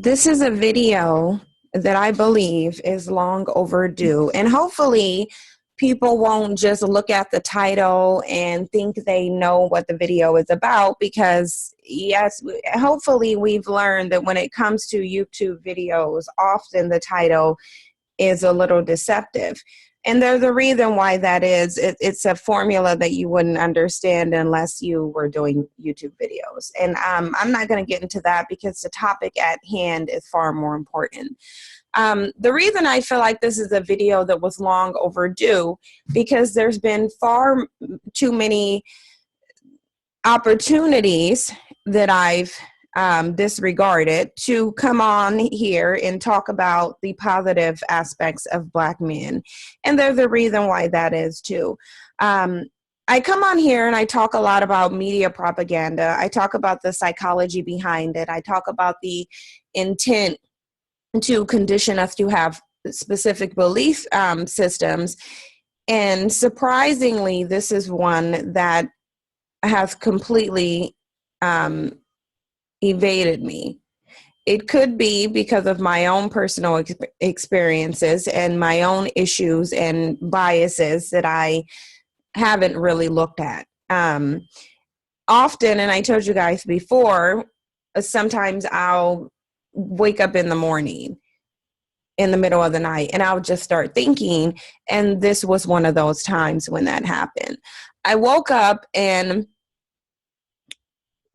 This is a video that I believe is long overdue, and hopefully people won't just look at the title and think they know what the video is about, because yes, hopefully we've learned that when it comes to YouTube videos, often the title is a little deceptive. And there's a reason why that is. It's a formula that you wouldn't understand unless you were doing YouTube videos. And I'm not going to get into that because the topic at hand is far more important. The reason I feel like this is a video that was long overdue, because there's been far too many opportunities that I've disregarded to come on here and talk about the positive aspects of Black men. And there's a reason why that is too. I come on here and I talk a lot about media propaganda. I talk about the psychology behind it. I talk about the intent to condition us to have specific belief systems. And surprisingly, this is one that has completely evaded me. It could be because of my own personal experiences and my own issues and biases that I haven't really looked at. Often, and I told you guys before, sometimes I'll wake up in the morning, in the middle of the night, and I'll just start thinking, and this was one of those times when that happened. I woke up and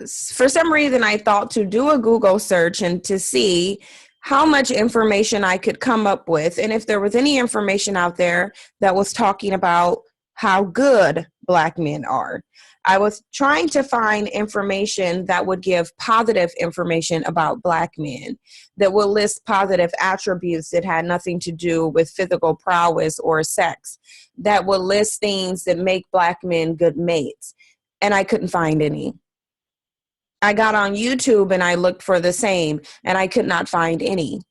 for some reason, I thought to do a Google search and to see how much information I could come up with, and if there was any information out there that was talking about how good Black men are. I was trying to find information that would give positive information about Black men, that would list positive attributes that had nothing to do with physical prowess or sex, that would list things that make Black men good mates, and I couldn't find any. I got on YouTube and I looked for the same, and I could not find any.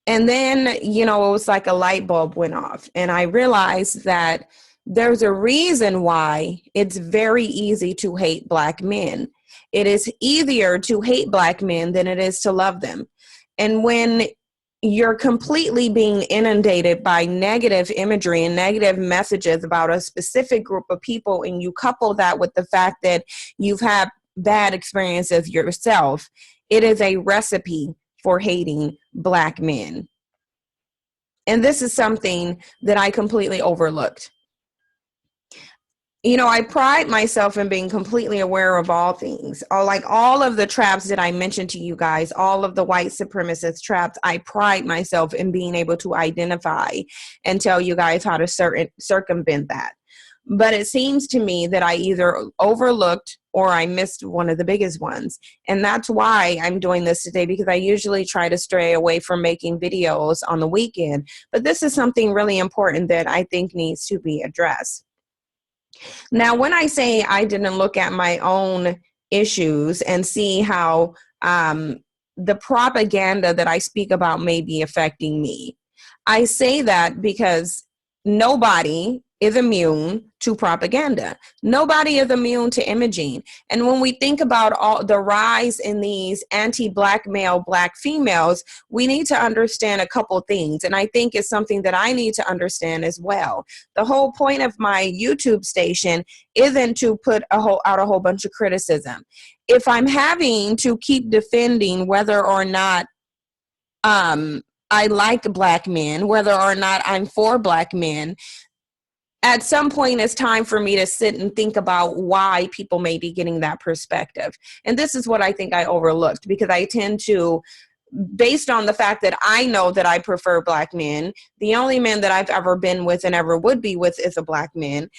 And then, it was like a light bulb went off, and I realized that there's a reason why it's very easy to hate Black men. It is easier to hate Black men than it is to love them. And when you're completely being inundated by negative imagery and negative messages about a specific group of people, and you couple that with the fact that you've had bad experiences yourself, it is a recipe for hating Black men. And this is something that I completely overlooked. I pride myself in being completely aware of all things. All of the traps that I mentioned to you guys, all of the white supremacist traps, I pride myself in being able to identify and tell you guys how to circumvent that. But it seems to me that I either overlooked or I missed one of the biggest ones. And that's why I'm doing this today, because I usually try to stray away from making videos on the weekend. But this is something really important that I think needs to be addressed. Now, when I say I didn't look at my own issues and see how the propaganda that I speak about may be affecting me, I say that because nobody is immune to propaganda. Nobody is immune to imaging. And when we think about all the rise in these anti-Black male, Black females, we need to understand a couple things. And I think it's something that I need to understand as well. The whole point of my YouTube station isn't to put out a whole bunch of criticism. If I'm having to keep defending whether or not I like Black men, whether or not I'm for Black men, at some point it's time for me to sit and think about why people may be getting that perspective. And this is what I think I overlooked, because I tend to, based on the fact that I know that I prefer Black men, the only man that I've ever been with and ever would be with is a Black man.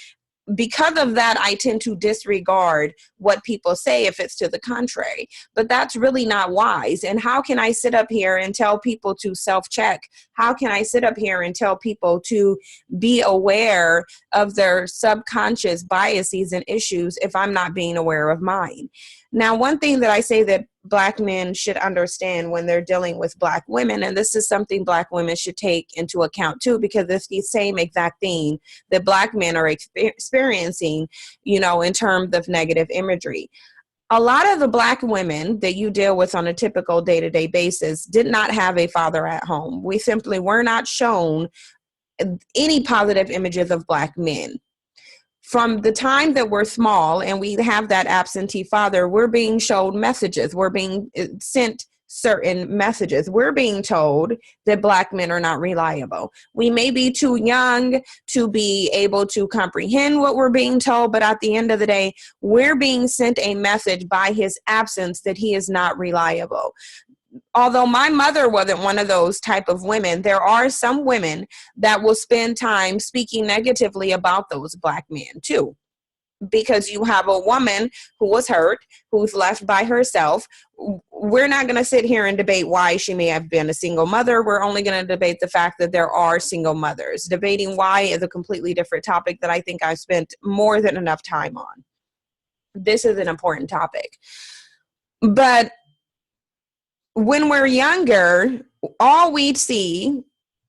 Because of that, I tend to disregard what people say if it's to the contrary. But that's really not wise. And how can I sit up here and tell people to self-check? How can I sit up here and tell people to be aware of their subconscious biases and issues if I'm not being aware of mine? Now, one thing that I say that Black men should understand when they're dealing with Black women, and this is something Black women should take into account too, because it's the same exact thing that Black men are experiencing, in terms of negative imagery. A lot of the Black women that you deal with on a typical day-to-day basis did not have a father at home. We simply were not shown any positive images of Black men. From the time that we're small and we have that absentee father, we're being shown messages. We're being sent certain messages. We're being told that Black men are not reliable. We may be too young to be able to comprehend what we're being told, but at the end of the day, we're being sent a message by his absence that he is not reliable. Although my mother wasn't one of those type of women, there are some women that will spend time speaking negatively about those Black men too. Because you have a woman who was hurt, who's left by herself. We're not going to sit here and debate why she may have been a single mother. We're only going to debate the fact that there are single mothers. Debating why is a completely different topic that I think I've spent more than enough time on. This is an important topic. But when we're younger, all we see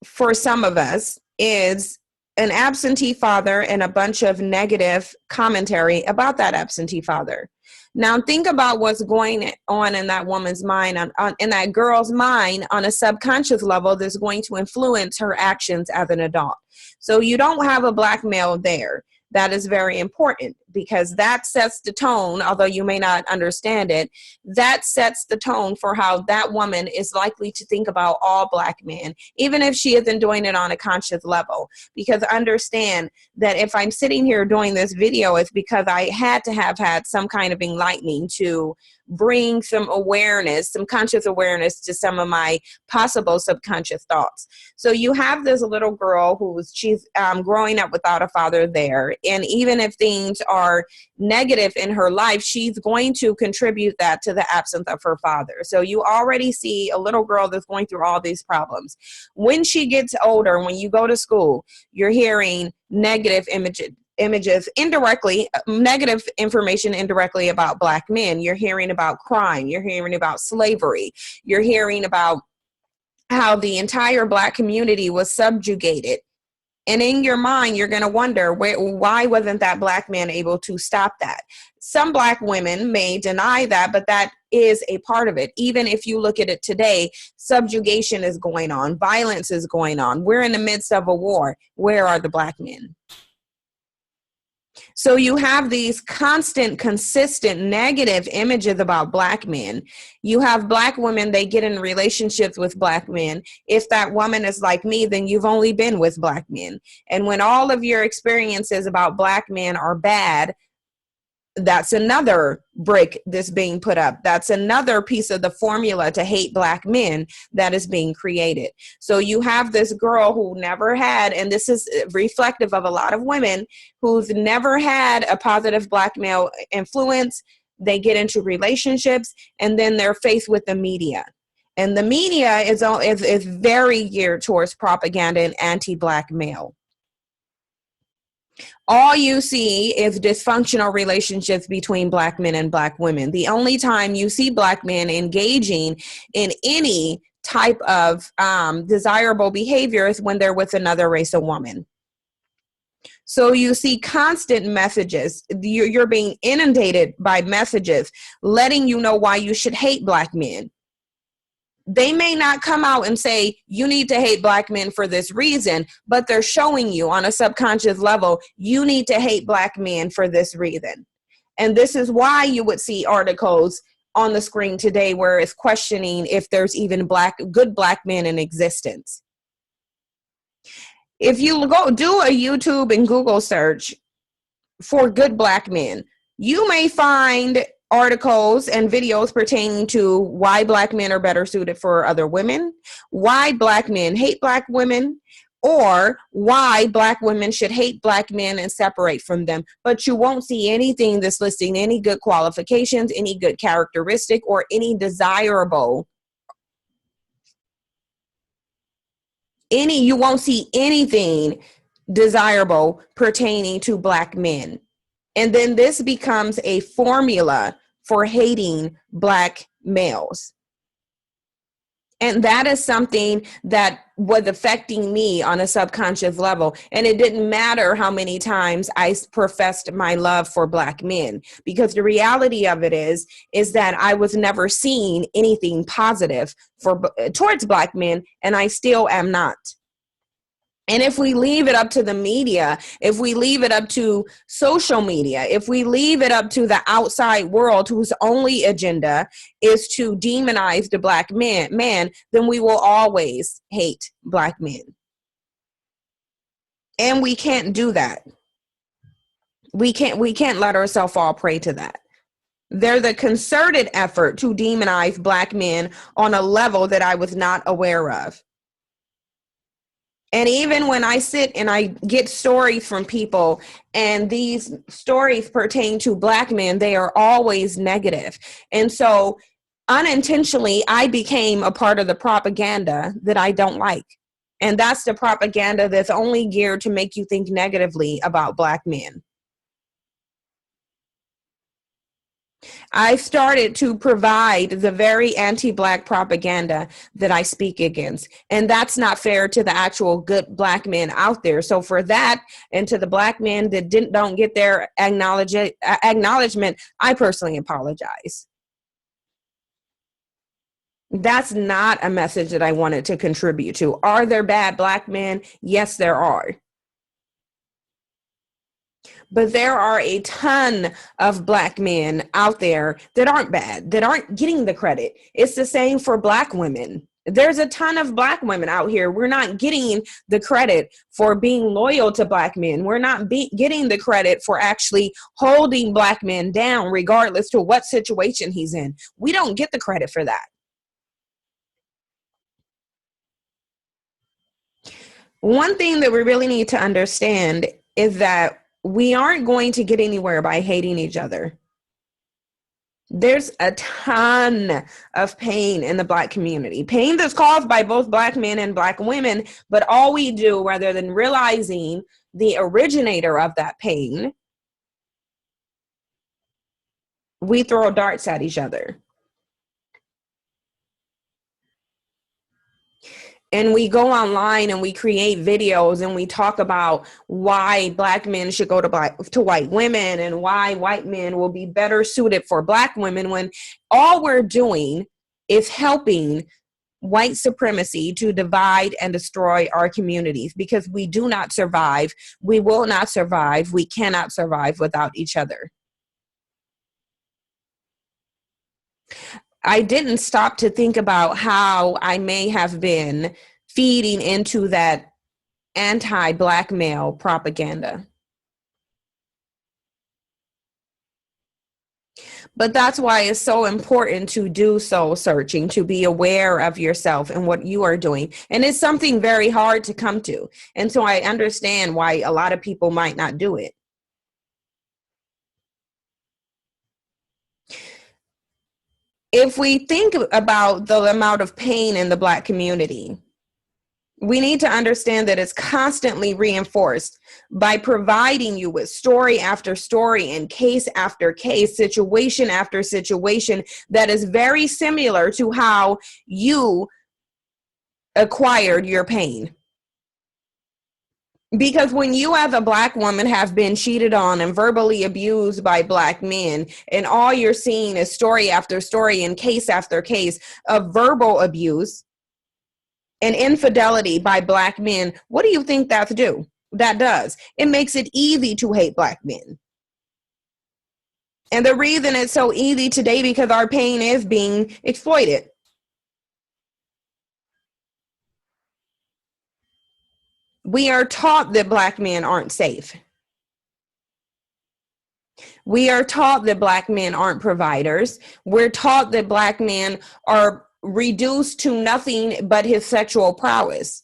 for some of us is an absentee father and a bunch of negative commentary about that absentee father. Now think about what's going on in that woman's mind, in that girl's mind on a subconscious level that's going to influence her actions as an adult. So you don't have a Black male there. That is very important because that sets the tone, although you may not understand it, that sets the tone for how that woman is likely to think about all Black men, even if she isn't doing it on a conscious level. Because understand that if I'm sitting here doing this video, it's because I had to have had some kind of enlightening to bring some awareness, some conscious awareness to some of my possible subconscious thoughts. So you have this little girl she's growing up without a father there. And even if things are negative in her life, she's going to contribute that to the absence of her father. So you already see a little girl that's going through all these problems. When she gets older, when you go to school, you're hearing negative images indirectly, negative information indirectly about Black men. You're hearing about crime. You're hearing about slavery. You're hearing about how the entire Black community was subjugated. And in your mind, you're going to wonder, why wasn't that Black man able to stop that? Some Black women may deny that, but that is a part of it. Even if you look at it today, subjugation is going on. Violence is going on. We're in the midst of a war. Where are the Black men? So you have these constant, consistent negative images about Black men. You have Black women, they get in relationships with Black men. If that woman is like me, then you've only been with Black men. And when all of your experiences about Black men are bad, that's another brick that's being put up. That's another piece of the formula to hate Black men that is being created. So you have this girl who never had, and this is reflective of a lot of women who's never had a positive Black male influence. They get into relationships and then they're faced with the media. And the media is very geared towards propaganda and anti-Black male. All you see is dysfunctional relationships between Black men and Black women. The only time you see Black men engaging in any type of desirable behavior is when they're with another race of woman. So you see constant messages. You're being inundated by messages letting you know why you should hate Black men. They may not come out and say, you need to hate Black men for this reason, but they're showing you on a subconscious level, you need to hate Black men for this reason. And this is why you would see articles on the screen today where it's questioning if there's even good Black men in existence. If you go do a YouTube and Google search for good Black men, you may find articles and videos pertaining to why Black men are better suited for other women, why Black men hate Black women, or why Black women should hate Black men and separate from them. But you won't see anything that's listing any good qualifications, any good characteristic, or any desirable. You won't see anything desirable pertaining to Black men. And then this becomes a formula for hating Black males. And that is something that was affecting me on a subconscious level. And it didn't matter how many times I professed my love for Black men, because the reality of it is that I was never seeing anything positive towards Black men, and I still am not. And if we leave it up to the media, if we leave it up to social media, if we leave it up to the outside world whose only agenda is to demonize the Black man, then we will always hate Black men. And we can't do that. We can't let ourselves fall prey to that. There's a concerted effort to demonize Black men on a level that I was not aware of. And even when I sit and I get stories from people, and these stories pertain to Black men, they are always negative. And so unintentionally, I became a part of the propaganda that I don't like. And that's the propaganda that's only geared to make you think negatively about Black men. I started to provide the very anti-Black propaganda that I speak against. And that's not fair to the actual good Black men out there. So for that, and to the Black men that don't get their acknowledgement, I personally apologize. That's not a message that I wanted to contribute to. Are there bad Black men? Yes, there are. But there are a ton of Black men out there that aren't bad, that aren't getting the credit. It's the same for Black women. There's a ton of Black women out here. We're not getting the credit for being loyal to Black men. We're not getting the credit for actually holding Black men down, regardless to what situation he's in. We don't get the credit for that. One thing that we really need to understand is that we aren't going to get anywhere by hating each other. There's a ton of pain in the Black community, pain that's caused by both Black men and Black women. But all we do, rather than realizing the originator of that pain, we throw darts at each other. And we go online and we create videos and we talk about why Black men should go to white women, and why white men will be better suited for Black women, when all we're doing is helping white supremacy to divide and destroy our communities, because we do not survive. We will not survive. We cannot survive without each other. I didn't stop to think about how I may have been feeding into that anti-Black male propaganda. But that's why it's so important to do soul searching, to be aware of yourself and what you are doing. And it's something very hard to come to. And so I understand why a lot of people might not do it. If we think about the amount of pain in the Black community, we need to understand that it's constantly reinforced by providing you with story after story and case after case, situation after situation that is very similar to how you acquired your pain. Because when you as a Black woman have been cheated on and verbally abused by Black men, and all you're seeing is story after story and case after case of verbal abuse and infidelity by Black men, what do you think that does? It makes it easy to hate Black men. And the reason it's so easy today, because our pain is being exploited. We are taught that Black men aren't safe. We are taught that Black men aren't providers. We're taught that Black men are reduced to nothing but his sexual prowess.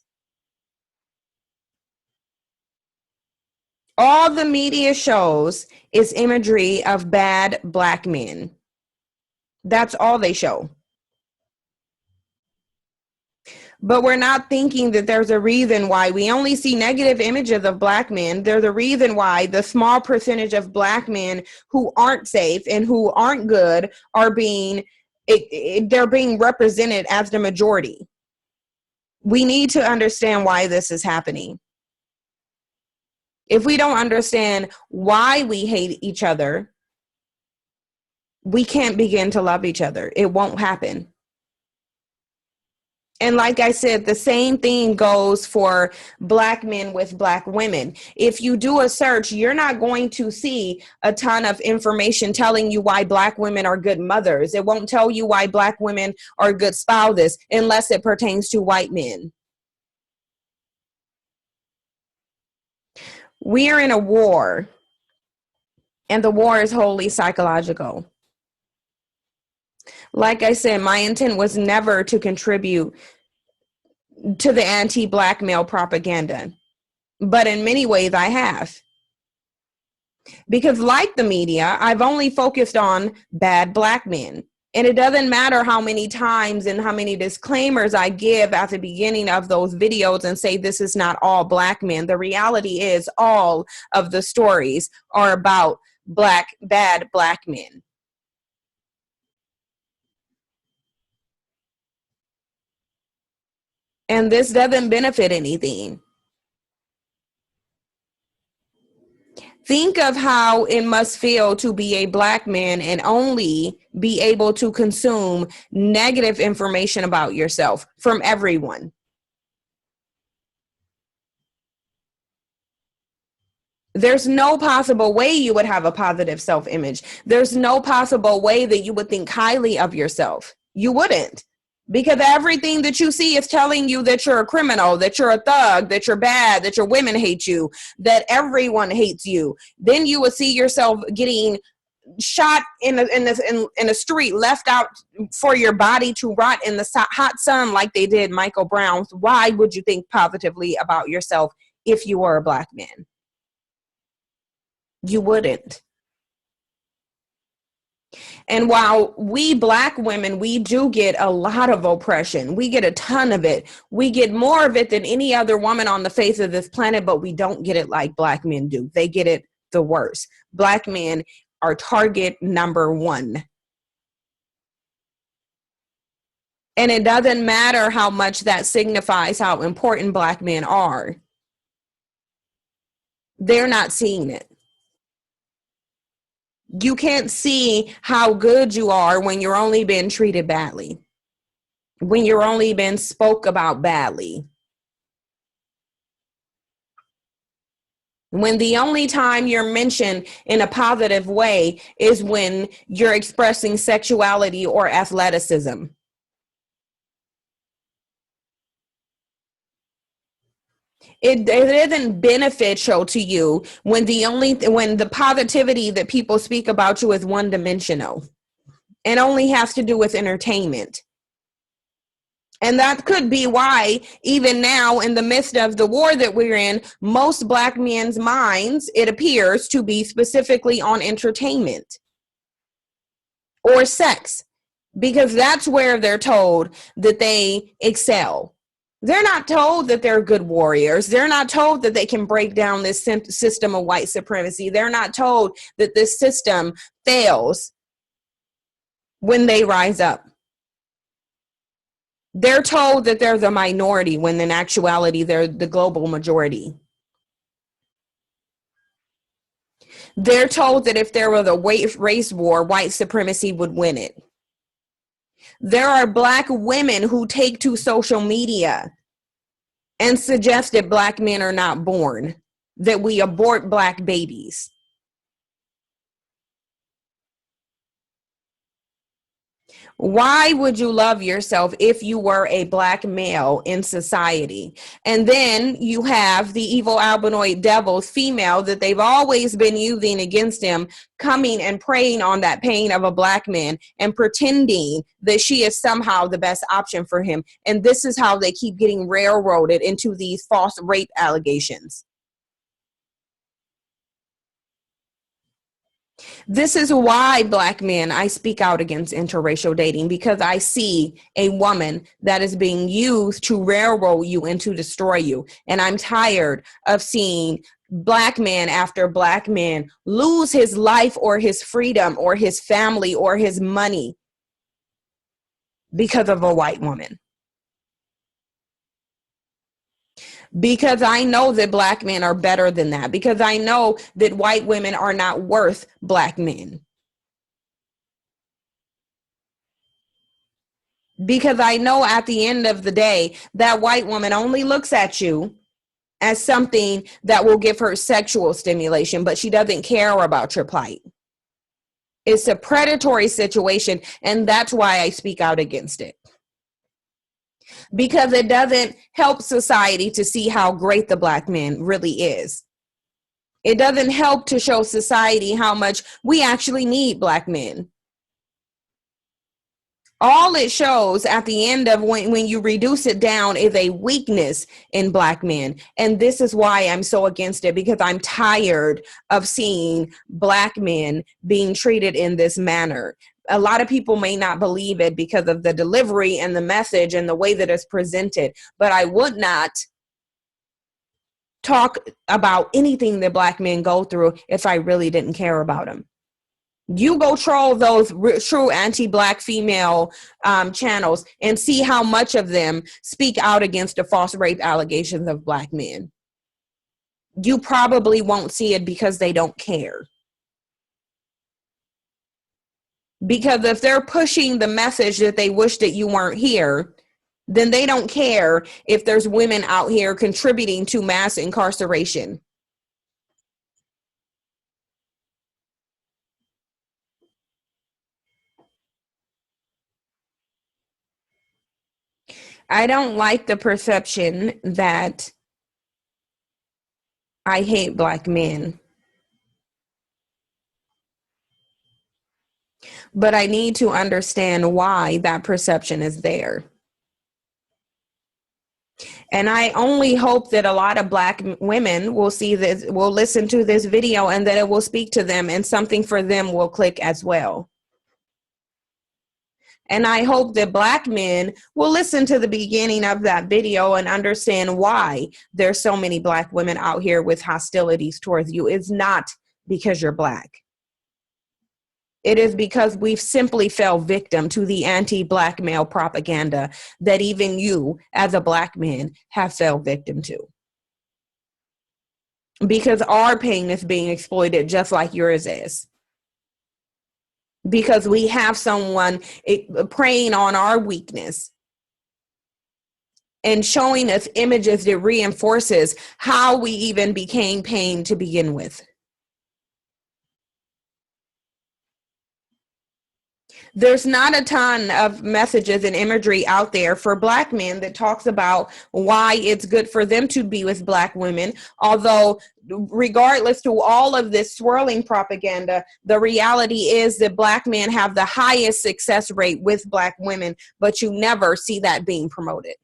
All the media shows is imagery of bad Black men. That's all they show. But we're not thinking that there's a reason why we only see negative images of Black men. There's a reason why the small percentage of Black men who aren't safe and who aren't good are they're being represented as the majority. We need to understand why this is happening. If we don't understand why we hate each other, we can't begin to love each other. It won't happen. And like I said, the same thing goes for Black men with Black women. If you do a search, you're not going to see a ton of information telling you why Black women are good mothers. It won't tell you why Black women are good spouses unless it pertains to white men. We are in a war, and the war is wholly psychological. Like I said, my intent was never to contribute to the anti-Black male propaganda, but in many ways I have. Because like the media, I've only focused on bad Black men. And it doesn't matter how many times and how many disclaimers I give at the beginning of those videos and say this is not all Black men. The reality is all of the stories are about bad Black men. And this doesn't benefit anything. Think of how it must feel to be a Black man and only be able to consume negative information about yourself from everyone. There's no possible way you would have a positive self-image. There's no possible way that you would think highly of yourself. You wouldn't. Because everything that you see is telling you that you're a criminal, that you're a thug, that you're bad, that your women hate you, that everyone hates you. Then you would see yourself getting shot in a street, left out for your body to rot in the hot sun like they did Michael Brown. Why would you think positively about yourself if you were a Black man? You wouldn't. And while we Black women, we do get a lot of oppression. We get a ton of it. We get more of it than any other woman on the face of this planet, but we don't get it like Black men do. They get it the worst. Black men are target number one. And it doesn't matter how much that signifies how important Black men are. They're not seeing it. You can't see how good you are when you're only being treated badly, when you're only being spoke about badly, when the only time you're mentioned in a positive way is when you're expressing sexuality or athleticism. It isn't beneficial to you when the positivity that people speak about you is one-dimensional and only has to do with entertainment. And that could be why, even now, in the midst of the war that we're in, most Black men's minds, it appears to be specifically on entertainment or sex, because that's where they're told that they excel. They're not told that they're good warriors. They're not told that they can break down this system of white supremacy. They're not told that this system fails when they rise up. They're told that they're the minority when in actuality they're the global majority. They're told that if there was a race war, white supremacy would win it. There are Black women who take to social media and suggest that Black men are not born, that we abort Black babies. Why would you love yourself if you were a Black male in society? And then you have the evil albinoid devils, female, that they've always been using against him, coming and preying on that pain of a Black man and pretending that she is somehow the best option for him. And this is how they keep getting railroaded into these false rape allegations. This is why, Black men, I speak out against interracial dating, because I see a woman that is being used to railroad you and to destroy you. And I'm tired of seeing Black man after Black man lose his life or his freedom or his family or his money because of a white woman. Because I know that black men are better than that. Because I know that white women are not worth black men. Because I know at the end of the day, that white woman only looks at you as something that will give her sexual stimulation, but she doesn't care about your plight. It's a predatory situation, and that's why I speak out against it. Because it doesn't help society to see how great the black man really is. It doesn't help to show society how much we actually need black men. All it shows at the end of when you reduce it down is a weakness in black men. And this is why I'm so against it, because I'm tired of seeing black men being treated in this manner. A lot of people may not believe it because of the delivery and the message and the way that it's presented, but I would not talk about anything that black men go through if I really didn't care about them. You go troll those true anti-black female channels and see how much of them speak out against the false rape allegations of black men. You probably won't see it because they don't care. Because if they're pushing the message that they wish that you weren't here, then they don't care if there's women out here contributing to mass incarceration. I don't like the perception that I hate black men. But I need to understand why that perception is there. And I only hope that a lot of black women will see this, will listen to this video, and that it will speak to them and something for them will click as well. And I hope that black men will listen to the beginning of that video and understand why there's so many black women out here with hostilities towards you. It's not because you're black. It is because we've simply fell victim to the anti-black male propaganda that even you, as a black man, have fell victim to. Because our pain is being exploited just like yours is. Because we have someone preying on our weakness and showing us images that reinforces how we even became pain to begin with. There's not a ton of messages and imagery out there for black men that talks about why it's good for them to be with black women. Although, regardless to all of this swirling propaganda, the reality is that black men have the highest success rate with black women, but you never see that being promoted.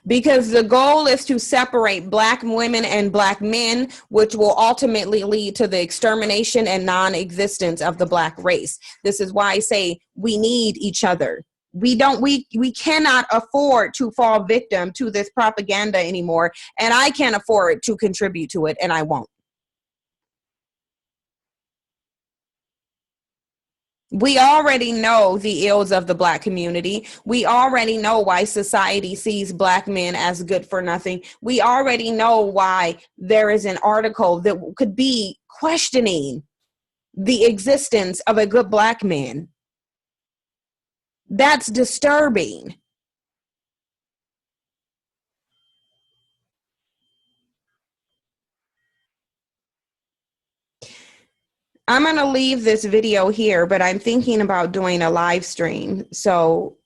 Because the goal is to separate black women and black men, which will ultimately lead to the extermination and non-existence of the black race. This is why I say we need each other. We cannot afford to fall victim to this propaganda anymore, and I can't afford to contribute to it, and I won't. We already know the ills of the black community. We already know why society sees black men as good for nothing. We already know why there is an article that could be questioning the existence of a good black man. That's disturbing. I'm going to leave this video here, but I'm thinking about doing a live stream. So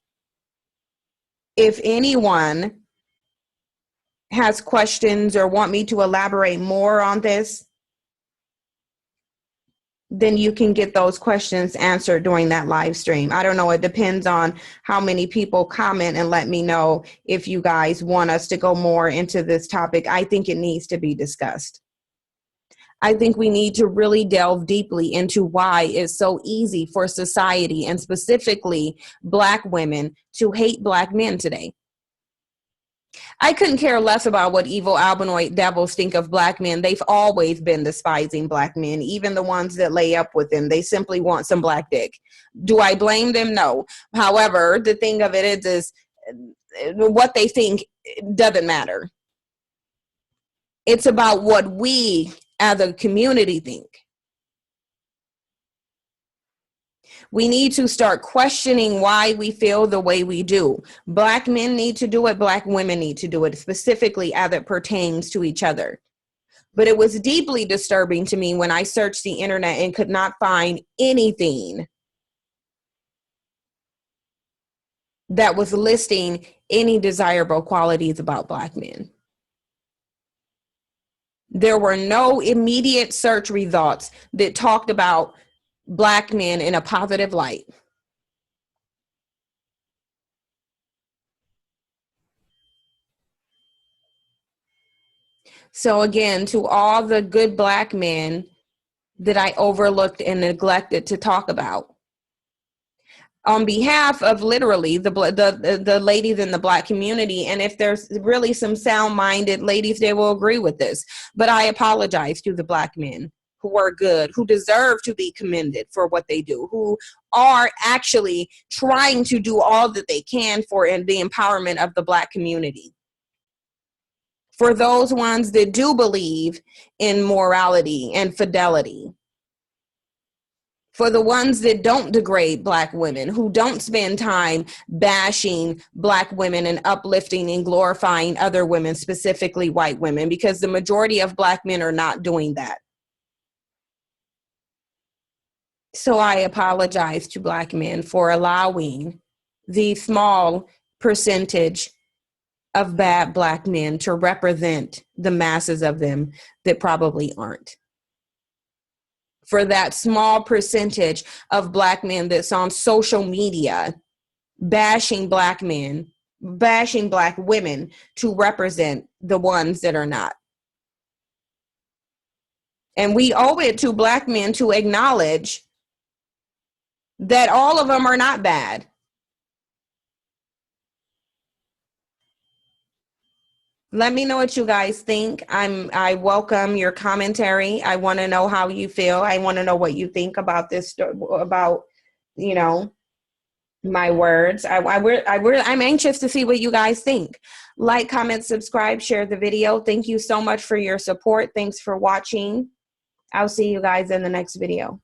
if anyone has questions or want me to elaborate more on this, then you can get those questions answered during that live stream. I don't know. It depends on how many people comment and let me know if you guys want us to go more into this topic. I think it needs to be discussed. I think we need to really delve deeply into why it's so easy for society, and specifically black women, to hate black men today. I couldn't care less about what evil albinoid devils think of black men. They've always been despising black men, even the ones that lay up with them. They simply want some black dick. Do I blame them? No. However, the thing of it is what they think doesn't matter. It's about what we as a community think. We need to start questioning why we feel the way we do. Black men need to do it. Black women need to do it, specifically as it pertains to each other. But it was deeply disturbing to me when I searched the internet and could not find anything that was listing any desirable qualities about Black men. There were no immediate search results that talked about Black men in a positive light. So again, to all the good Black men that I overlooked and neglected to talk about, on behalf of literally the ladies in the Black community, and if there's really some sound-minded ladies, they will agree with this, but I apologize to the Black men who are good, who deserve to be commended for what they do, who are actually trying to do all that they can for the empowerment of the Black community. For those ones that do believe in morality and fidelity. For the ones that don't degrade Black women, who don't spend time bashing Black women and uplifting and glorifying other women, specifically white women, because the majority of Black men are not doing that. So I apologize to Black men for allowing the small percentage of bad Black men to represent the masses of them that probably aren't. For that small percentage of Black men that's on social media bashing Black men, bashing Black women to represent the ones that are not. And we owe it to Black men to acknowledge that all of them are not bad. Let me know what you guys think. I welcome your commentary. I want to know how you feel. I want to know what you think about this, about, you know, my words. I'm anxious to see what you guys think. Like, comment, subscribe, share the video. Thank you so much for your support. Thanks for watching. I'll see you guys in the next video.